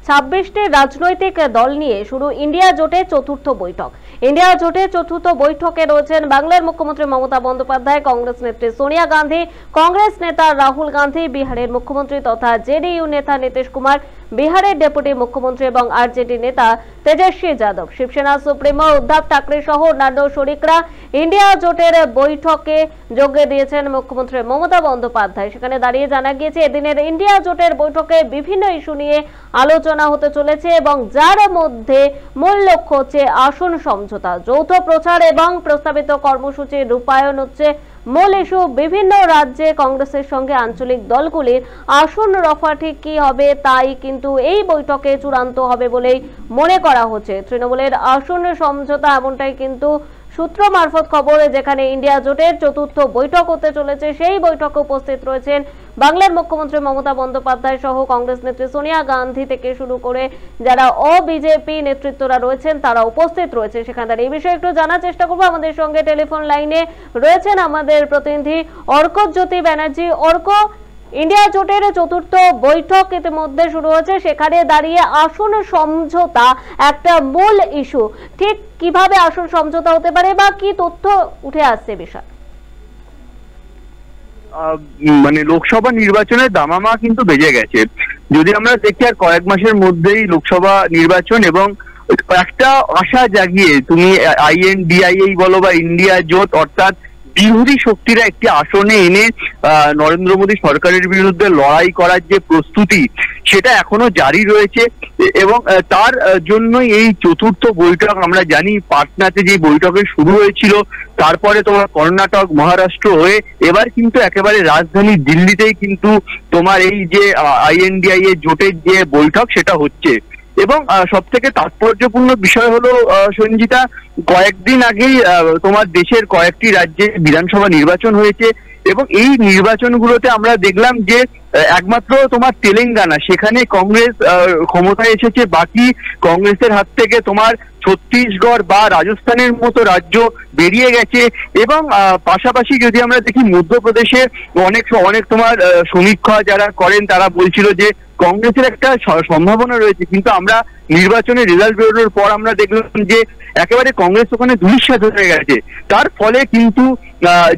26টি রাজনৈতিক দল নিয়ে শুরু ইন্ডিয়া জোটের চতুর্থ বৈঠক। ইন্ডিয়া জোটের চতুর্থ বৈঠকে রয়েছেন বাংলার মুখ্যমন্ত্রী মমতা বন্দ্যোপাধ্যায়, কংগ্রেস নেত্রী সোনিয়া গান্ধী, কংগ্রেস নেতা রাহুল গান্ধী, বিহারের মুখ্যমন্ত্রী তথা জেডিইউ নেতা নীতিশ কুমার, বিহারের ডেপুটি মুখ্যমন্ত্রী এবং আরজেডি নেতা তেজস্বী যাদব, শিবসেনা সুপ্রিমো উদ্ধব ঠাকরে সহ অন্যান্য শরিকরা ইন্ডিয়া জোটের বৈঠকে যোগ দিয়েছেন মুখ্যমন্ত্রী মমতা বন্দ্যোপাধ্যায়। সেখানে দাঁড়িয়ে জানা গিয়েছে এদিনের ইন্ডিয়া জোটের বৈঠকে বিভিন্ন ইস্যু নিয়ে আলোচনা হতে চলেছে এবং যার মধ্যে মূল লক্ষ্য হচ্ছে আসন সমঝোতা, যৌথ প্রচার এবং প্রস্তাবিত কর্মসূচির রূপায়ণ হচ্ছে মূল ইস্যু। বিভিন্ন রাজ্যে কংগ্রেসের সঙ্গে আঞ্চলিক দলগুলির আসন রফা ঠিক কি হবে তাই কিন্তু এই বৈঠকে চূড়ান্ত হবে বলেই মনে করা হচ্ছে। তৃণমূলের আসন সমঝোতা এমনটাই কিন্তু সূত্র মারফত খবর, যেখানে ইন্ডিয়া জোটের চতুর্থ বৈঠক হতে চলেছে। সেই বৈঠকে উপস্থিত রয়েছেন বাংলার মুখ্যমন্ত্রী মমতা বন্দ্যোপাধ্যায় সহ কংগ্রেস নেত্রী সোনিয়া গান্ধী থেকে শুরু করে যারা বিজেপি নেতৃত্বরা রয়েছেন তারা উপস্থিত রয়েছে সেখানে। এই বিষয়ে একটু জানার চেষ্টা করবো। আমাদের সঙ্গে টেলিফোন লাইনে রয়েছেন আমাদের প্রতিনিধি অর্কজ্যোতি ব্যানার্জি। অর্ক, ইন্ডিয়া জোটের চতুর্থ বৈঠক ইতিমধ্যে শুরু হয়েছে, সেখানে দাঁড়িয়ে আসন সমঝোতা একটা মূল ইস্যু, ঠিক কিভাবে আসন সমঝোতা হতে পারে বা কি তথ্য উঠে আসছে বিষয়? মানে লোকসভা নির্বাচনের দামামা কিন্তু বেজে গেছে। যদি আমরা দেখি আর কয়েক মাসের মধ্যেই লোকসভা নির্বাচন, এবং একটা আশা জাগিয়ে তুমি INDIA বলো বা ইন্ডিয়া জোট অর্থাৎ বিরোধী শক্তিরা একটি আসনে এনে নরেন্দ্র মোদী সরকারের বিরুদ্ধে লড়াই করার যে প্রস্তুতি সেটা এখনো জারি রয়েছে। এবং তার জন্যই এই চতুর্থ বৈঠক। আমরা জানি পাটনাতে যে বৈঠকে শুরু হয়েছিল, তারপরে তোমার কর্ণাটক, মহারাষ্ট্র হয়ে এবার কিন্তু একেবারে রাজধানী দিল্লিতেই কিন্তু তোমার এই যে INDIA জোটের যে বৈঠক সেটা হচ্ছে। এবং সব থেকে তাৎপর্যপূর্ণ বিষয় হলো সঞ্জিতা, কয়েকদিন আগেই তোমার দেশের কয়েকটি রাজ্যে বিধানসভা নির্বাচন হয়েছে এবং এই নির্বাচনগুলোতে আমরা দেখলাম যে একমাত্র তোমার তেলেঙ্গানা, সেখানে কংগ্রেস ক্ষমতায় এসেছে। বাকি কংগ্রেসের হাত থেকে তোমার ছত্তিশগড় বা রাজস্থানের মতো রাজ্য বেরিয়ে গেছে। এবং পাশাপাশি যদি আমরা দেখি মধ্যপ্রদেশে অনেক তোমার সমীক্ষা যারা করেন তারা বলছিল যে কংগ্রেসের একটা সম্ভাবনা রয়েছে, কিন্তু আমরা নির্বাচনের রেজাল্ট বেরোনোর পর আমরা দেখলাম যে একেবারে কংগ্রেস ওখানে ধূলিসাৎ হয়ে গেছে। তার ফলে কিন্তু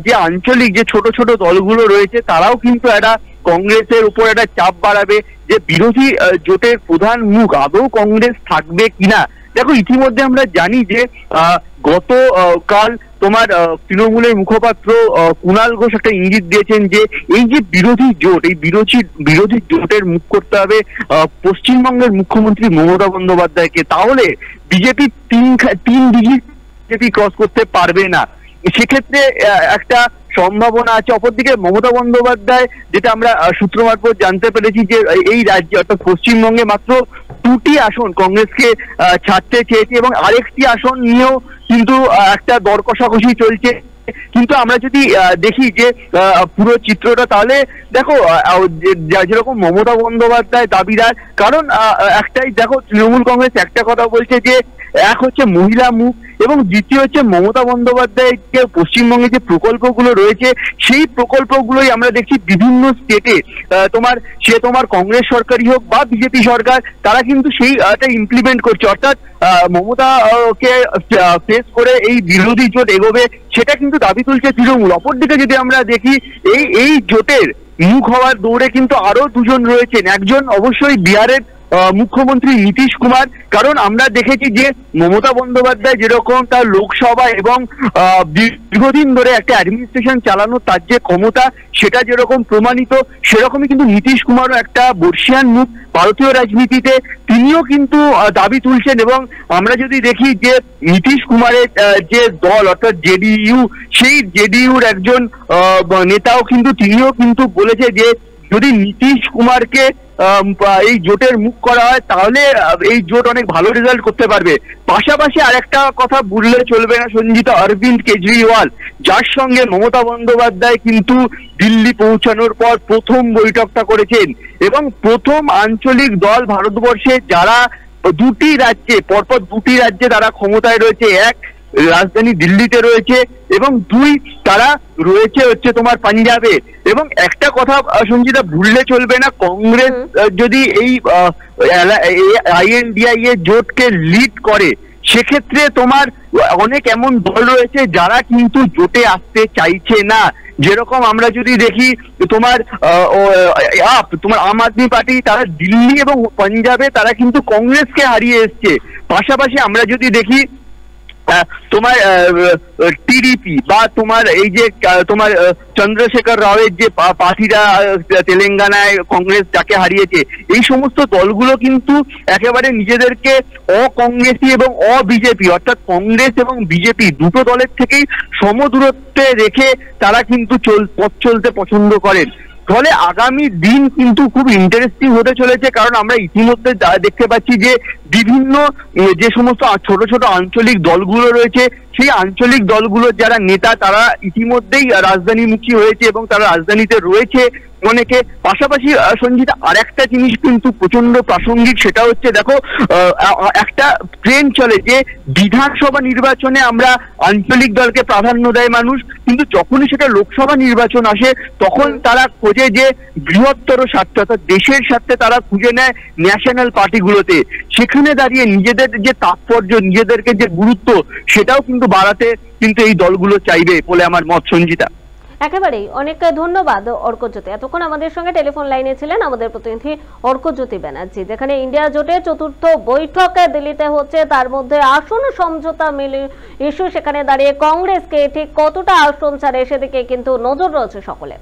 যে আঞ্চলিক যে ছোট ছোট দলগুলো রয়েছে তারাও কিন্তু একটা কংগ্রেসের উপর একটা চাপ বাড়াবে যে বিরোধী জোটের প্রধান মুখ আদৌ কংগ্রেস থাকবে কিনা। দেখো, ইতিমধ্যে আমরা জানি যে গতকাল তোমার তৃণমূলের মুখপাত্র কুণাল ঘোষ একটা ইঙ্গিত দিয়েছেন যে এই যে বিরোধী জোট, এই বিরোধী জোটের মুখ করতে হবে পশ্চিমবঙ্গের মুখ্যমন্ত্রী মমতা বন্দ্যোপাধ্যায়কে, তাহলে বিজেপি তিন ডিগ্রি বিজেপি ক্রস করতে পারবে না। সেক্ষেত্রে একটা সম্ভাবনা আছে। অপরদিকে মমতা বন্দ্যোপাধ্যায়, যেটা আমরা সূত্র মারফত জানতে পেরেছি যে এই রাজ্যে অর্থাৎ পশ্চিমবঙ্গে মাত্র 2টি আসন কংগ্রেসকে ছাড়তে চেয়েছে এবং আরেকটি আসন নিয়েও কিন্তু একটা দর কষাকষি চলছে। কিন্তু আমরা যদি দেখি যে পুরো চিত্রটা, তাহলে দেখো যেরকম মমতা বন্দ্যোপাধ্যায় দাবিদার, কারণ একটাই দেখো, তৃণমূল কংগ্রেস একটা কথা বলছে যে এক হচ্ছে মহিলা মুখ এবং দ্বিতীয় হচ্ছে মমতা বন্দ্যোপাধ্যায়ের যে পশ্চিমবঙ্গে যে প্রকল্পগুলো রয়েছে সেই প্রকল্পগুলোই আমরা দেখছি বিভিন্ন স্টেটে তোমার কংগ্রেস সরকারই হোক বা বিজেপি সরকার, তারা কিন্তু সেইটা ইমপ্লিমেন্ট করছে। অর্থাৎ মমতাকে ফেস করে এই বিরোধী জোট এগোবে, সেটা কিন্তু দাবি তুলছে তৃণমূল। অপরদিকে যদি আমরা দেখি এই জোটের মুখ হওয়ার দৌড়ে কিন্তু আরো দুজন রয়েছেন। একজন অবশ্যই বিহারের মুখ্যমন্ত্রী নীতিশ কুমার, কারণ আমরা দেখেছি যে মমতা বন্দ্যোপাধ্যায় যেরকম তার লোকসভা এবং দীর্ঘদিন ধরে একটা অ্যাডমিনিস্ট্রেশন চালানোর তার যে ক্ষমতা সেটা যেরকম প্রমাণিত, সেরকমই কিন্তু নীতিশ কুমারও একটা বর্ষিয়ান মুখ ভারতীয় রাজনীতিতে, তিনিও কিন্তু দাবি তুলছেন। এবং আমরা যদি দেখি যে নীতিশ কুমারের যে দল অর্থাৎ জেডিইউ, সেই জেডিইউর একজন নেতাও কিন্তু তিনিও কিন্তু বলেছে যে যদি নীতিশ কুমারকে এই জোটের মুখ করা হয় তাহলে এই জোট অনেক ভালো রেজাল্ট করতে পারবে। পাশাপাশি আরেকটা কথা ভুললে চলবে না সঞ্জিতা, অরবিন্দ কেজরিওয়াল, যার সঙ্গে মমতা বন্দ্যোপাধ্যায় কিন্তু দিল্লি পৌঁছানোর পর প্রথম বৈঠকটা করেছেন এবং প্রথম আঞ্চলিক দল ভারতবর্ষে যারা পরপর দুটি রাজ্যে তারা ক্ষমতায় রয়েছে, এক রাজধানী দিল্লিতে রয়েছে, এবং 2 তারা রয়েছে হচ্ছে তোমার পাঞ্জাবে। এবং একটা কথা সঞ্জিতা ভুললে চলবে না, কংগ্রেস যদি এই INDIA জোটকে লিড করে, সেক্ষেত্রে তোমার অনেক এমন দল রয়েছে যারা কিন্তু জোটে আসতে চাইছে না। যেরকম আমরা যদি দেখি তোমার তোমার আম আদমি পার্টি, তারা দিল্লি এবং পাঞ্জাবে তারা কিন্তু কংগ্রেসকে হারিয়ে এসছে। পাশাপাশি আমরা যদি দেখি তোমার টিডিপি বা তোমার এই যে তোমার চন্দ্রশেখর রাওয়ের যে পার্টিরা তেলেঙ্গানায় কংগ্রেস যাকে হারিয়েছে, এই সমস্ত দলগুলো কিন্তু একেবারে নিজেদেরকে অকংগ্রেসি এবং অবিজেপি, অর্থাৎ কংগ্রেস এবং বিজেপি দুটো দলের থেকেই সমদূরত্বে রেখে তারা কিন্তু পথ চলতে পছন্দ করেন। ফলে আগামী দিন কিন্তু খুব ইন্টারেস্টিং হতে চলেছে, কারণ আমরা ইতিমধ্যে দেখতে পাচ্ছি যে বিভিন্ন যে সমস্ত ছোট ছোট আঞ্চলিক দলগুলো রয়েছে, সেই আঞ্চলিক দলগুলোর যারা নেতা তারা ইতিমধ্যেই রাজধানীমুখী হয়েছে এবং তারা রাজধানীতে রয়েছে অনেকে। পাশাপাশি সঞ্জিত আরেকটা জিনিস কিন্তু প্রচন্ড প্রাসঙ্গিক, সেটা হচ্ছে দেখো একটা ট্রেন্ড চলে যে বিধানসভা নির্বাচনে আমরা আঞ্চলিক দলকে প্রাধান্য দেয় মানুষ, কিন্তু যখনই সেটা লোকসভা নির্বাচন আসে তখন তারা খোঁজে যে বৃহত্তর স্বার্থ, অর্থাৎ দেশের স্বার্থে তারা খুঁজে নেয় ন্যাশনাল পার্টিগুলোতে। সেখানে দাঁড়িয়ে নিজেদের যে তাৎপর্য, নিজেদেরকে যে গুরুত্ব, সেটাও কিন্তু বাড়াতে কিন্তু এই দলগুলো চাইবে বলে আমার মত সঞ্জিতা। একেবারেই অনেক ধন্যবাদ অর্কজ্যোতি। এতক্ষণ আমাদের সঙ্গে টেলিফোন লাইনে ছিলেন আমাদের প্রতিনিধি অর্কজ্যোতি ব্যানার্জি। যেখানে ইন্ডিয়া জোটের চতুর্থ বৈঠক দিল্লিতে হচ্ছে, তার মধ্যে আসন সমঝোতা মিলে ইস্যু, সেখানে দাঁড়িয়ে কংগ্রেসকে ঠিক কতটা আসন ছাড়ে সেদিকে কিন্তু নজর রয়েছে সকলের।